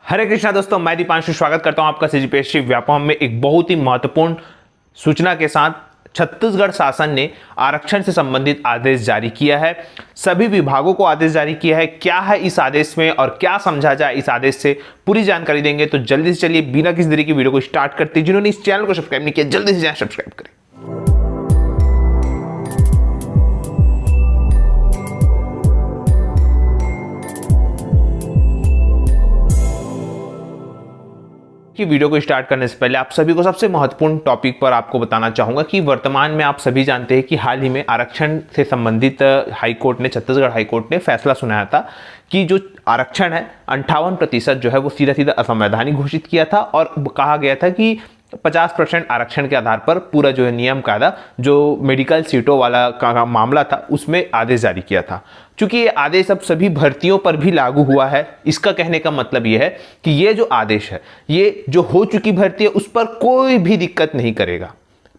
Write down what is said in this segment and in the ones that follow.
हरे कृष्णा दोस्तों, मैं दीपांशु स्वागत करता हूं आपका सीजीपीएससी व्यापम में एक बहुत ही महत्वपूर्ण सूचना के साथ। छत्तीसगढ़ शासन ने आरक्षण से संबंधित आदेश जारी किया है। सभी विभागों को आदेश जारी किया है। क्या है इस आदेश में और क्या समझा जाए इस आदेश से, पूरी जानकारी देंगे। तो जल्दी से चलिए बिना किसी देरी की वीडियो को स्टार्ट करते हैं। जिन्होंने इस चैनल को सब्सक्राइब नहीं किया जल्दी से जाए सब्सक्राइब करें। कि वीडियो को स्टार्ट करने से पहले आप सभी को सबसे महत्वपूर्ण टॉपिक पर आपको बताना चाहूंगा कि वर्तमान में आप सभी जानते हैं कि हाल ही में आरक्षण से संबंधित छत्तीसगढ़ हाईकोर्ट ने फैसला सुनाया था कि जो आरक्षण है 58% जो है वो सीधा सीधा असंवैधानिक घोषित किया था और कहा गया था कि 50% आरक्षण के आधार पर पूरा जो है नियम कायदा जो मेडिकल सीटों वाला का मामला था उसमें आदेश जारी किया था। चूंकि ये आदेश अब सभी भर्तियों पर भी लागू हुआ है, इसका कहने का मतलब ये है कि ये जो आदेश है ये जो हो चुकी भर्ती है उस पर कोई भी दिक्कत नहीं करेगा।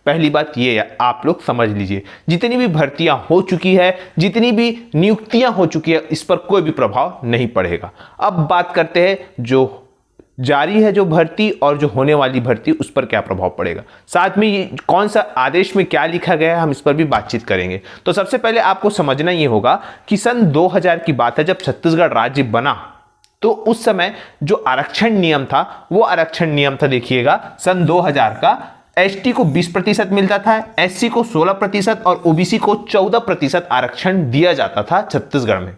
पहली बात ये आप लोग समझ लीजिए, जितनी भी भर्तियां हो चुकी है, जितनी भी नियुक्तियां हो चुकी है, इस पर कोई भी प्रभाव नहीं पड़ेगा। अब बात करते हैं जो जारी है जो भर्ती और जो होने वाली भर्ती उस पर क्या प्रभाव पड़ेगा, साथ में ये कौन सा आदेश में क्या लिखा गया है हम इस पर भी बातचीत करेंगे। तो सबसे पहले आपको समझना ये होगा कि सन 2000 की बात है, जब छत्तीसगढ़ राज्य बना तो उस समय जो आरक्षण नियम था वो आरक्षण नियम था, देखिएगा सन 2000 का। एसटी को 20% मिलता था, एससी को 16% और ओबीसी को 14% आरक्षण दिया जाता था छत्तीसगढ़ में,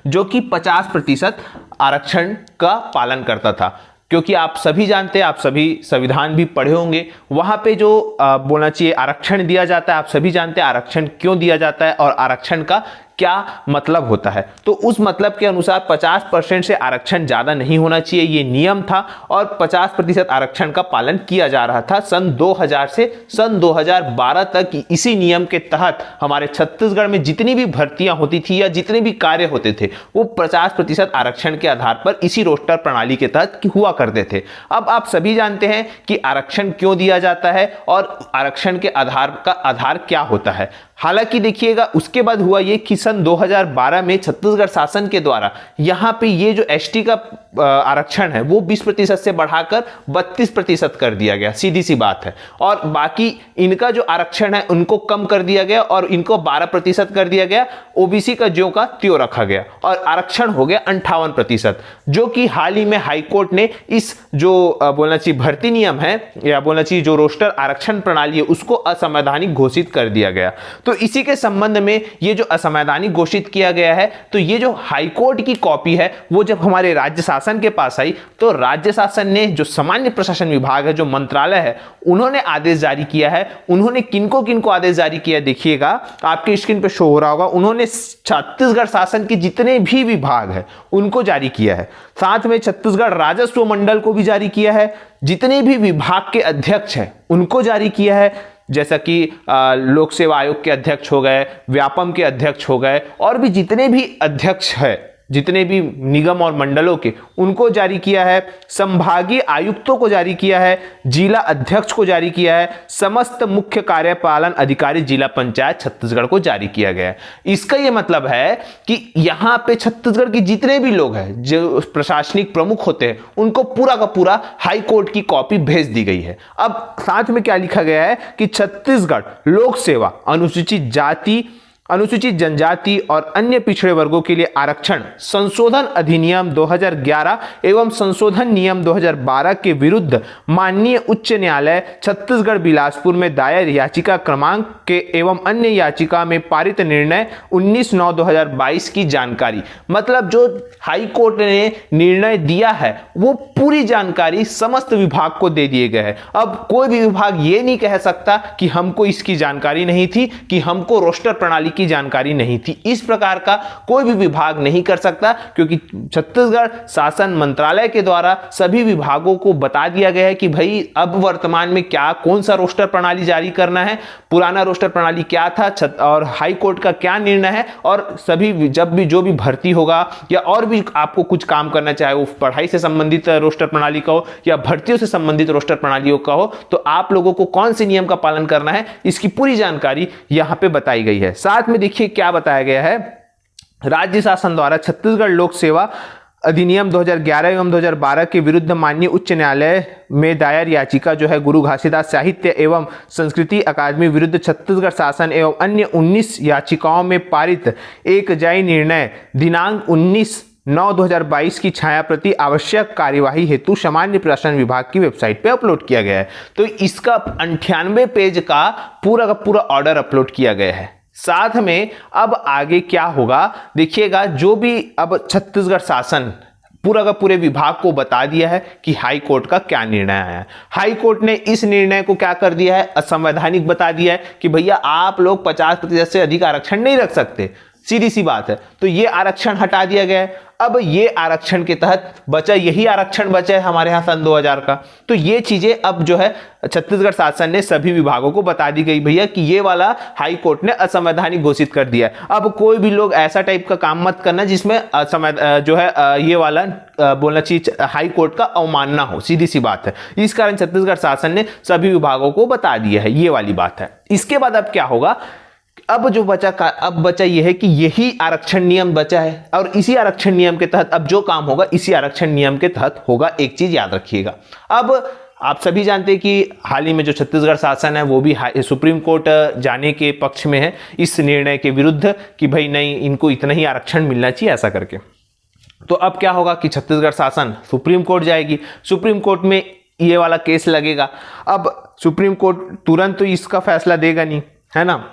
जो कि 50% आरक्षण का पालन करता था। क्योंकि आप सभी जानते हैं, आप सभी संविधान भी पढ़े होंगे, वहां पे जो बोलना चाहिए आरक्षण दिया जाता है, आप सभी जानते हैं आरक्षण क्यों दिया जाता है और आरक्षण का क्या मतलब होता है। तो उस मतलब के अनुसार 50% से आरक्षण ज्यादा नहीं होना चाहिए, ये नियम था और 50% आरक्षण का पालन किया जा रहा था सन 2000 से सन 2012 तक। इसी नियम के तहत हमारे छत्तीसगढ़ में जितनी भी भर्तियां होती थी या जितने भी कार्य होते थे वो 50% आरक्षण के आधार पर इसी रोस्टर प्रणाली के तहत हुआ करते थे। अब आप सभी जानते हैं कि आरक्षण क्यों दिया जाता है और आरक्षण के आधार का आधार क्या होता है। हालांकि देखिएगा उसके बाद हुआ ये कि सन 2012 में छत्तीसगढ़ शासन के द्वारा यहां पे ये जो एसटी का आरक्षण है वो 20% से बढ़ाकर 32% कर दिया गया, सीधी सी बात है। और बाकी इनका जो आरक्षण है उनको कम कर दिया गया और इनको 12% कर दिया गया। ओबीसी का ज्यों का त्यों रखा गया और आरक्षण हो गया 58%, जो कि हाल ही में हाईकोर्ट ने इस जो बोलना चाहिए भर्ती नियम है या बोलना चाहिए जो रोस्टर आरक्षण प्रणाली है उसको असंवैधानिक घोषित कर दिया गया। तो इसी के संबंध में ये जो असंवैधानिक घोषित किया गया है, तो ये जो हाईकोर्ट की कॉपी है वो जब हमारे राज्य शासन के पास आई तो राज्य शासन ने जो सामान्य प्रशासन विभाग है, जो मंत्रालय है, उन्होंने आदेश जारी किया है। उन्होंने किनको किनको आदेश जारी किया देखिएगा, आपके स्क्रीन पे शो हो रहा होगा। उन्होंने छत्तीसगढ़ शासन के जितने भी विभाग है उनको जारी किया है, साथ में छत्तीसगढ़ राजस्व मंडल को भी जारी किया है, जितने भी विभाग के अध्यक्ष हैं उनको जारी किया है, जैसा कि लोक सेवा आयोग के अध्यक्ष हो गए, व्यापम के अध्यक्ष हो गए और भी जितने भी अध्यक्ष हैं, जितने भी निगम और मंडलों के, उनको जारी किया है। संभागीय आयुक्तों को जारी किया है, जिला अध्यक्ष को जारी किया है, समस्त मुख्य कार्यपालन अधिकारी जिला पंचायत छत्तीसगढ़ को जारी किया गया है। इसका यह मतलब है कि यहां पे छत्तीसगढ़ के जितने भी लोग हैं जो प्रशासनिक प्रमुख होते हैं उनको पूरा का पूरा हाई कोर्ट की कॉपी भेज दी गई है। अब साथ में क्या लिखा गया है कि छत्तीसगढ़ लोक सेवा अनुसूचित जाति, अनुसूचित जनजाति और अन्य पिछड़े वर्गों के लिए आरक्षण संशोधन अधिनियम 2011 एवं संशोधन नियम 2012 के विरुद्ध माननीय उच्च न्यायालय छत्तीसगढ़ बिलासपुर में दायर याचिका क्रमांक के एवं अन्य याचिका में पारित निर्णय 19/9/2022 की जानकारी। मतलब जो हाई कोर्ट ने निर्णय दिया है वो पूरी जानकारी समस्त विभाग को दे दिए गए है। अब कोई भी विभाग ये नहीं कह सकता कि हमको इसकी जानकारी नहीं थी, कि हमको रोस्टर प्रणाली की जानकारी नहीं थी। इस प्रकार का कोई भी विभाग नहीं कर सकता, क्योंकि छत्तीसगढ़ शासन मंत्रालय के द्वारा सभी विभागों को बता दिया गया है कि भाई अब वर्तमान में क्या कौन सा रोस्टर प्रणाली जारी करना है, पुराना रोस्टर प्रणाली क्या था और हाई कोर्ट का क्या निर्णय है। और सभी जब भी जो भी भर्ती होगा या और भी आपको कुछ काम करना चाहे, वो पढ़ाई से संबंधित रोस्टर प्रणाली का हो या भर्तियों से संबंधित रोस्टर प्रणालियों का हो, तो आप लोगों को कौन से नियम का पालन करना है इसकी पूरी जानकारी यहां पे बताई गई है। साथ में देखिए क्या बताया गया है, राज्य शासन द्वारा छत्तीसगढ़ लोक सेवा अधिनियम 2011 एवं 2012 के विरुद्ध माननीय उच्च न्यायालय में दायर याचिका जो है गुरु घासीदास साहित्य एवं संस्कृति अकादमी विरुद्ध छत्तीसगढ़ शासन एवं अन्य 19 याचिकाओं में पारित एक जायज निर्णय दिनांक 19/9/2022 की छायाप्रति आवश्यक कार्यवाही हेतु सामान्य प्रशासन विभाग की वेबसाइट पे अपलोड किया गया है। तो इसका 98 पेज का पूरा ऑर्डर अपलोड किया गया है। साथ में अब आगे क्या होगा देखिएगा, जो भी अब छत्तीसगढ़ शासन पूरा का पूरे विभाग को बता दिया है कि हाई कोर्ट का क्या निर्णय आया है। हाई कोर्ट ने इस निर्णय को क्या कर दिया है, असंवैधानिक बता दिया है कि भैया आप लोग 50% से अधिक आरक्षण नहीं रख सकते, सीधी सी बात है। तो ये आरक्षण हटा दिया गया है। अब ये आरक्षण के तहत बचा, यही आरक्षण बचा है हमारे यहाँ सन 2000 का। तो ये चीजें अब जो है छत्तीसगढ़ शासन ने सभी विभागों को बता दी गई भैया कि ये वाला हाई कोर्ट ने असंवैधानिक घोषित कर दिया है। अब कोई भी लोग ऐसा टाइप का काम मत करना जिसमें जो है ये वाला बोलना चाहिए हाई कोर्ट का अवमानना हो, सीधी सी बात है। इस कारण छत्तीसगढ़ शासन ने सभी विभागों को बता दिया है, ये वाली बात है। इसके बाद अब क्या होगा, अब जो बचा यह है कि यही आरक्षण नियम बचा है और इसी आरक्षण नियम के तहत अब जो काम होगा इसी आरक्षण नियम के तहत होगा। एक चीज याद रखिएगा, अब आप सभी जानते हैं कि हाल ही में जो छत्तीसगढ़ शासन है वो भी सुप्रीम कोर्ट जाने के पक्ष में है इस निर्णय के विरुद्ध कि भाई नहीं, इनको इतना ही आरक्षण मिलना चाहिए ऐसा करके। तो अब क्या होगा कि छत्तीसगढ़ शासन सुप्रीम कोर्ट जाएगी, सुप्रीम कोर्ट में ये वाला केस लगेगा। अब सुप्रीम कोर्ट तुरंत तो इसका फैसला देगा नहीं, है ना,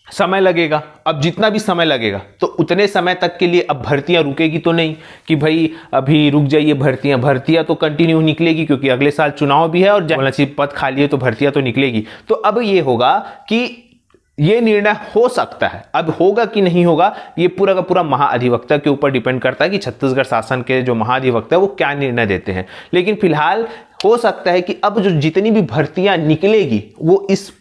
समय लगेगा। अब जितना भी समय लगेगा तो उतने समय तक के लिए अब भर्तियां रुकेगी तो नहीं कि भाई अभी रुक जाइए, भर्तियां तो कंटिन्यू निकलेगी क्योंकि अगले साल चुनाव भी है और बोलना चाहिए पद खाली है तो भर्तियां तो निकलेगी। तो अब ये होगा कि ये निर्णय हो सकता है, अब होगा कि नहीं होगा ये पूरा का पूरा महाअधिवक्ता के ऊपर डिपेंड करता है कि छत्तीसगढ़ शासन के जो महाअधिवक्ता है वो क्या निर्णय देते हैं। लेकिन फिलहाल हो सकता है कि अब जो जितनी भी भर्तियां निकलेगी वो इस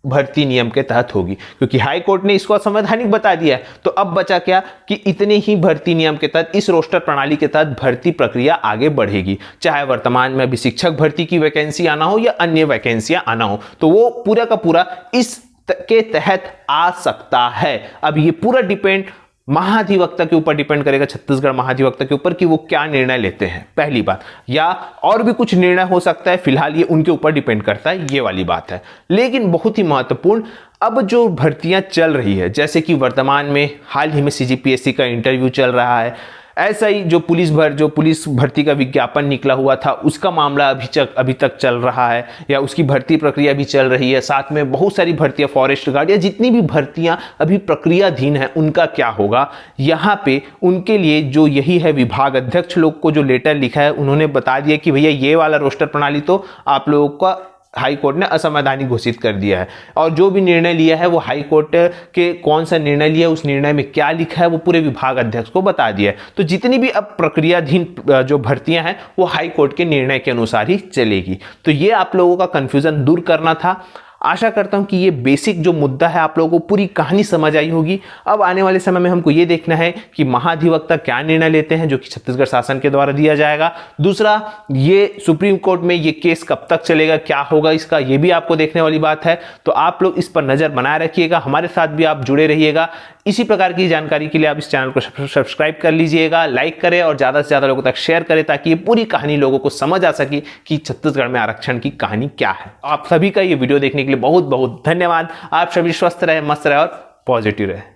भर्ती नियम के तहत होगी, क्योंकि हाई कोर्ट ने इसको असंवैधानिक बता दिया है। तो अब बचा क्या कि इतने ही भर्ती नियम के तहत, इस रोस्टर प्रणाली के तहत भर्ती प्रक्रिया आगे बढ़ेगी। चाहे वर्तमान में अभी शिक्षक भर्ती की वैकेंसी आना हो या अन्य वैकेंसियां आना हो, तो वो पूरा का पूरा इस के तहत आ सकता है। अब ये पूरा डिपेंड महाधिवक्ता के ऊपर डिपेंड करेगा, छत्तीसगढ़ महाधिवक्ता के ऊपर कि वो क्या निर्णय लेते हैं, पहली बात। या और भी कुछ निर्णय हो सकता है, फिलहाल ये उनके ऊपर डिपेंड करता है, ये वाली बात है। लेकिन बहुत ही महत्वपूर्ण, अब जो भर्तियां चल रही है, जैसे कि वर्तमान में हाल ही में सीजीपीएससी का इंटरव्यू चल रहा है, ऐसा ही जो पुलिस भर्ती का विज्ञापन निकला हुआ था उसका मामला अभी तक चल रहा है, या उसकी भर्ती प्रक्रिया भी चल रही है। साथ में बहुत सारी भर्तियां, फॉरेस्ट गार्ड या जितनी भी भर्तियां अभी प्रक्रियाधीन है, उनका क्या होगा। यहाँ पे उनके लिए जो यही है विभाग अध्यक्ष लोग को जो लेटर लिखा है, उन्होंने बता दिया कि भैया ये वाला रोस्टर प्रणाली तो आप लोगों का हाई कोर्ट ने असंवैधानिक घोषित कर दिया है, और जो भी निर्णय लिया है वो हाई कोर्ट के कौन सा निर्णय लिया है, उस निर्णय में क्या लिखा है, वो पूरे विभाग अध्यक्ष को बता दिया है। तो जितनी भी अब प्रक्रियाधीन जो भर्तियां हैं वो हाई कोर्ट के निर्णय के अनुसार ही चलेगी। तो ये आप लोगों का कंफ्यूजन दूर करना था। आशा करता हूं कि ये बेसिक जो मुद्दा है आप लोगों को पूरी कहानी समझ आई होगी। अब आने वाले समय में हमको ये देखना है कि महाधिवक्ता क्या निर्णय लेते हैं, जो कि छत्तीसगढ़ शासन के द्वारा दिया जाएगा। दूसरा, ये सुप्रीम कोर्ट में ये केस कब तक चलेगा, क्या होगा इसका, ये भी आपको देखने वाली बात है। तो आप लोग इस पर नजर बनाए रखिएगा, हमारे साथ भी आप जुड़े रहिएगा। इसी प्रकार की जानकारी के लिए आप इस चैनल को सब्सक्राइब कर लीजिएगा, लाइक करें और ज़्यादा से ज़्यादा लोगों तक शेयर करें, ताकि ये पूरी कहानी लोगों को समझ आ सके कि छत्तीसगढ़ में आरक्षण की कहानी क्या है। आप सभी का ये वीडियो देखने के लिए बहुत बहुत धन्यवाद। आप सभी स्वस्थ रहे, मस्त रहे और पॉजिटिव रहे।